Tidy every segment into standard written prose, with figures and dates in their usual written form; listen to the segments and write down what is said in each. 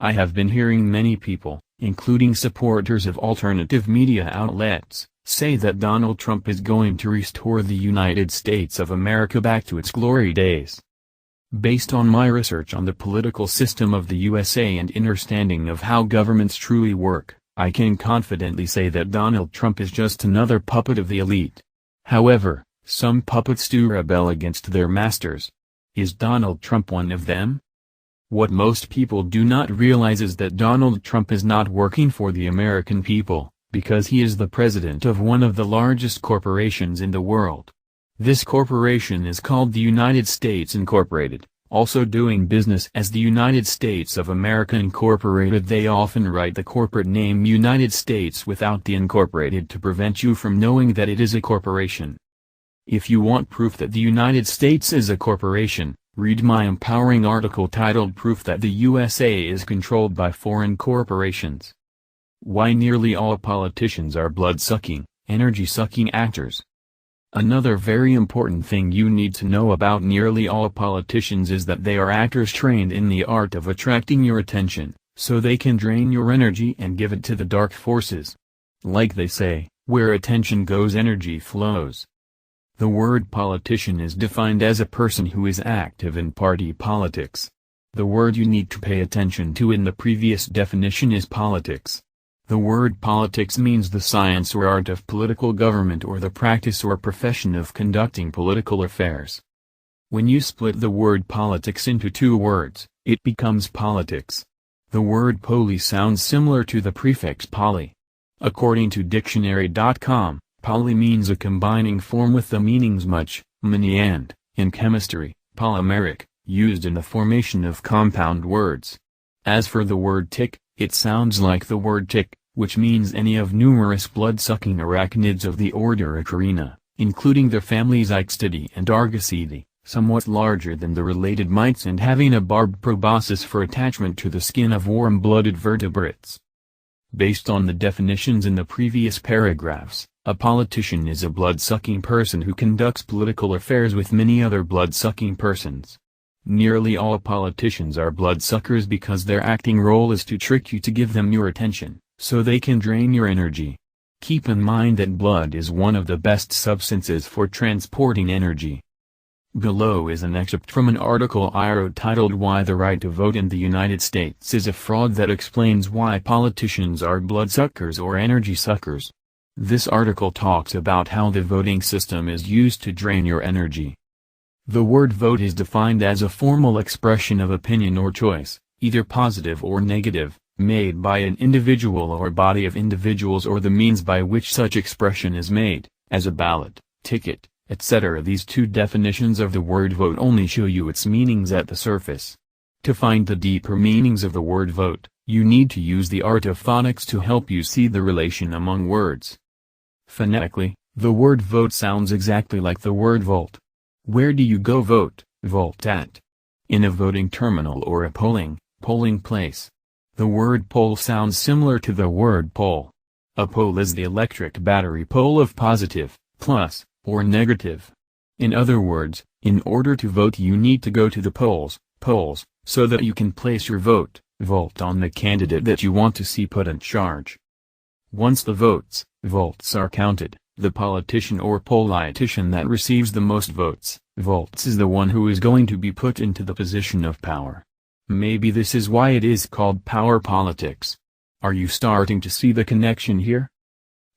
I have been hearing many people, including supporters of alternative media outlets, say that Donald Trump is going to restore the United States of America back to its glory days. Based on my research on the political system of the USA and understanding of how governments truly work, I can confidently say that Donald Trump is just another puppet of the elite. However, some puppets do rebel against their masters. Is Donald Trump one of them? What most people do not realize is that Donald Trump is not working for the American people, because he is the president of one of the largest corporations in the world. This corporation is called the United States Incorporated, also doing business as the United States of America Incorporated. They often write the corporate name United States without the Incorporated to prevent you from knowing that it is a corporation. If you want proof that the United States is a corporation, read my empowering article titled Proof That the USA is Controlled by Foreign Corporations. Why nearly all politicians are blood-sucking, energy-sucking actors. Another very important thing you need to know about nearly all politicians is that they are actors trained in the art of attracting your attention, so they can drain your energy and give it to the dark forces. Like they say, where attention goes, energy flows. The word politician is defined as a person who is active in party politics. The word you need to pay attention to in the previous definition is politics. The word politics means the science or art of political government or the practice or profession of conducting political affairs. When you split the word politics into two words, it becomes politics. The word poli sounds similar to the prefix poly. According to dictionary.com, poly means a combining form with the meanings much, many and, in chemistry, polymeric, used in the formation of compound words. As for the word tick, it sounds like the word tick, which means any of numerous blood-sucking arachnids of the order Acarina, including the families Ixtidae and Argosidae, somewhat larger than the related mites and having a barbed proboscis for attachment to the skin of warm-blooded vertebrates. Based on the definitions in the previous paragraphs, a politician is a blood-sucking person who conducts political affairs with many other blood-sucking persons. Nearly all politicians are bloodsuckers because their acting role is to trick you to give them your attention, so they can drain your energy. Keep in mind that blood is one of the best substances for transporting energy. Below is an excerpt from an article I wrote titled Why the Right to Vote in the United States is a Fraud that explains why politicians are bloodsuckers or energy suckers. This article talks about how the voting system is used to drain your energy. The word vote is defined as a formal expression of opinion or choice, either positive or negative, made by an individual or body of individuals or the means by which such expression is made, as a ballot, ticket, etc. These two definitions of the word vote only show you its meanings at the surface. To find the deeper meanings of the word vote, you need to use the art of phonics to help you see the relation among words. Phonetically, the word vote sounds exactly like the word volt. Where do you go vote? Volt at. In a voting terminal or a polling place. The word pole sounds similar to the word pole. A pole is the electric battery pole of positive, plus, or negative. In other words, in order to vote you need to go to the polls, so that you can place your vote, on the candidate that you want to see put in charge. Once the votes, are counted, the politician or politician that receives the most votes, is the one who is going to be put into the position of power. Maybe this is why it is called power politics. Are you starting to see the connection here?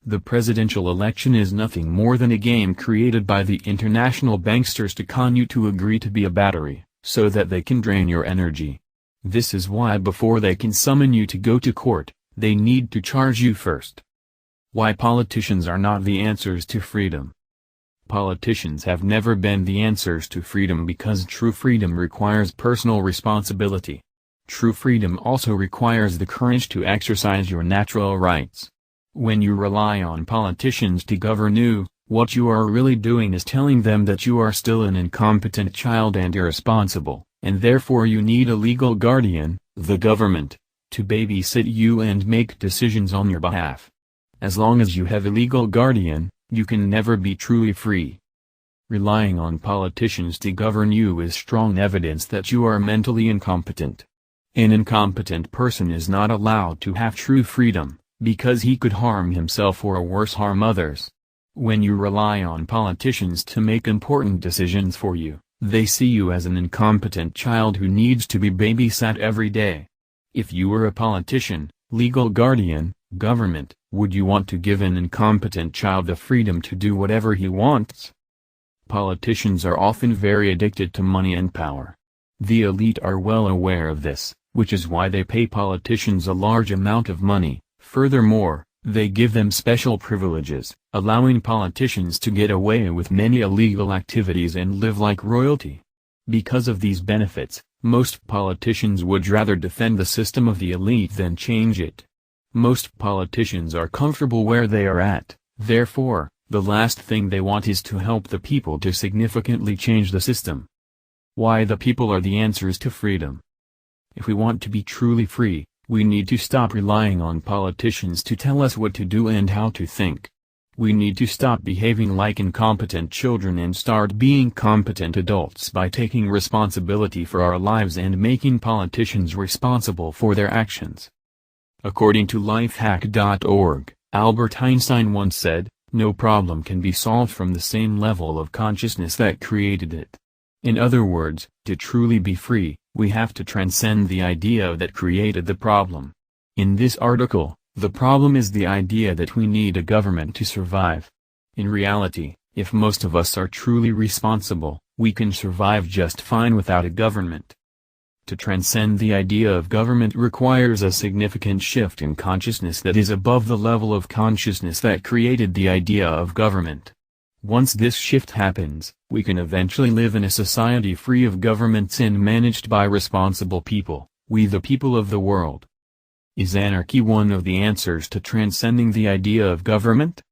The presidential election is nothing more than a game created by the international banksters to con you to agree to be a battery, so that they can drain your energy. This is why before they can summon you to go to court, they need to charge you first. Why politicians are not the answers to freedom. Politicians have never been the answers to freedom because true freedom requires personal responsibility. True freedom also requires the courage to exercise your natural rights. When you rely on politicians to govern you, what you are really doing is telling them that you are still an incompetent child and irresponsible, and therefore you need a legal guardian, the government, to babysit you and make decisions on your behalf. As long as you have a legal guardian, you can never be truly free. Relying on politicians to govern you is strong evidence that you are mentally incompetent. An incompetent person is not allowed to have true freedom, because he could harm himself or worse harm others. When you rely on politicians to make important decisions for you, they see you as an incompetent child who needs to be babysat every day. If you were a politician, legal guardian, government, would you want to give an incompetent child the freedom to do whatever he wants? Politicians are often very addicted to money and power. The elite are well aware of this, which is why they pay politicians a large amount of money. Furthermore, they give them special privileges, allowing politicians to get away with many illegal activities and live like royalty. Because of these benefits, most politicians would rather defend the system of the elite than change it. Most politicians are comfortable where they are at, therefore, the last thing they want is to help the people to significantly change the system. Why the people are the answers to freedom. If we want to be truly free, we need to stop relying on politicians to tell us what to do and how to think. We need to stop behaving like incompetent children and start being competent adults by taking responsibility for our lives and making politicians responsible for their actions. According to lifehack.org, Albert Einstein once said, "No problem can be solved from the same level of consciousness that created it." In other words, to truly be free, we have to transcend the idea that created the problem. In this article, the problem is the idea that we need a government to survive. In reality, if most of us are truly responsible, we can survive just fine without a government. To transcend the idea of government requires a significant shift in consciousness that is above the level of consciousness that created the idea of government. Once this shift happens, we can eventually live in a society free of governments and managed by responsible people, we the people of the world. Is anarchy one of the answers to transcending the idea of government?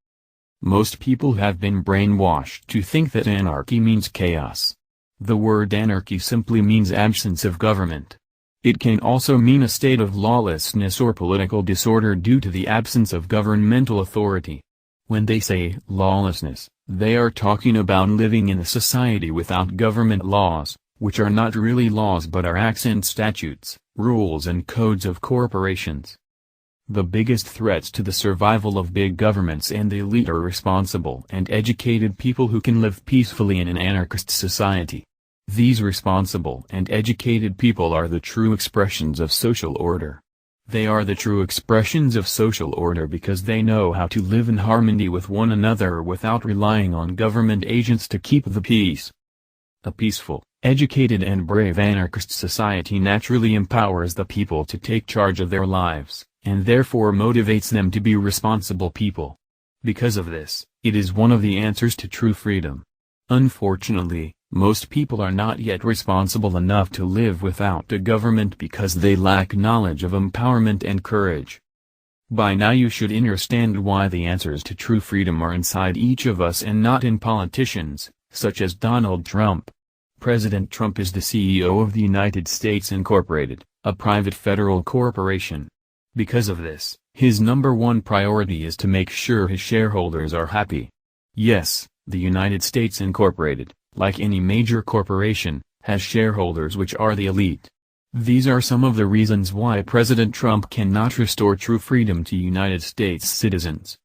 Most people have been brainwashed to think that anarchy means chaos. The word anarchy simply means absence of government. It can also mean a state of lawlessness or political disorder due to the absence of governmental authority. When they say lawlessness, they are talking about living in a society without government laws, which are not really laws but are acts and statutes, rules and codes of corporations. The biggest threats to the survival of big governments and the elite are responsible and educated people who can live peacefully in an anarchist society. These responsible and educated people are the true expressions of social order. They are the true expressions of social order because they know how to live in harmony with one another without relying on government agents to keep the peace. A peaceful, educated and brave anarchist society naturally empowers the people to take charge of their lives, and therefore motivates them to be responsible people. Because of this, it is one of the answers to true freedom. Unfortunately, most people are not yet responsible enough to live without a government because they lack knowledge of empowerment and courage. By now you should understand why the answers to true freedom are inside each of us and not in politicians, such as Donald Trump. President Trump is the CEO of the United States Incorporated, a private federal corporation. Because of this, his number one priority is to make sure his shareholders are happy. Yes, the United States Incorporated, like any major corporation, has shareholders which are the elite. These are some of the reasons why President Trump cannot restore true freedom to United States citizens.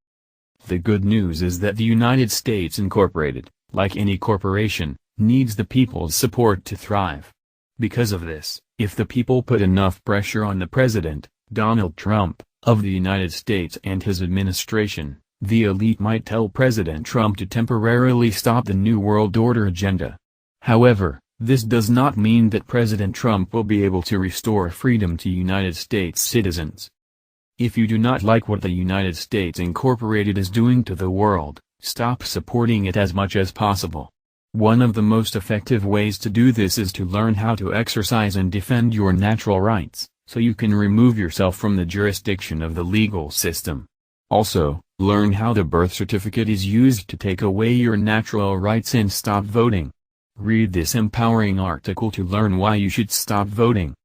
The good news is that the United States Incorporated, like any corporation, needs the people's support to thrive. Because of this, if the people put enough pressure on the President, Donald Trump, of the United States and his administration, the elite might tell President Trump to temporarily stop the New World Order agenda. However, this does not mean that President Trump will be able to restore freedom to United States citizens. If you do not like what the United States Incorporated is doing to the world, stop supporting it as much as possible. One of the most effective ways to do this is to learn how to exercise and defend your natural rights, so you can remove yourself from the jurisdiction of the legal system. Also, learn how the birth certificate is used to take away your natural rights and stop voting. Read this empowering article to learn why you should stop voting.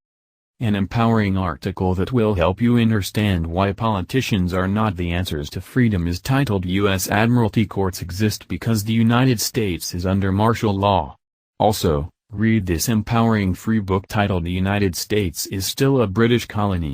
An empowering article that will help you understand why politicians are not the answers to freedom is titled U.S. Admiralty Courts Exist Because the United States is Under Martial Law. Also, Read this empowering free book titled "The United States is Still a British Colony."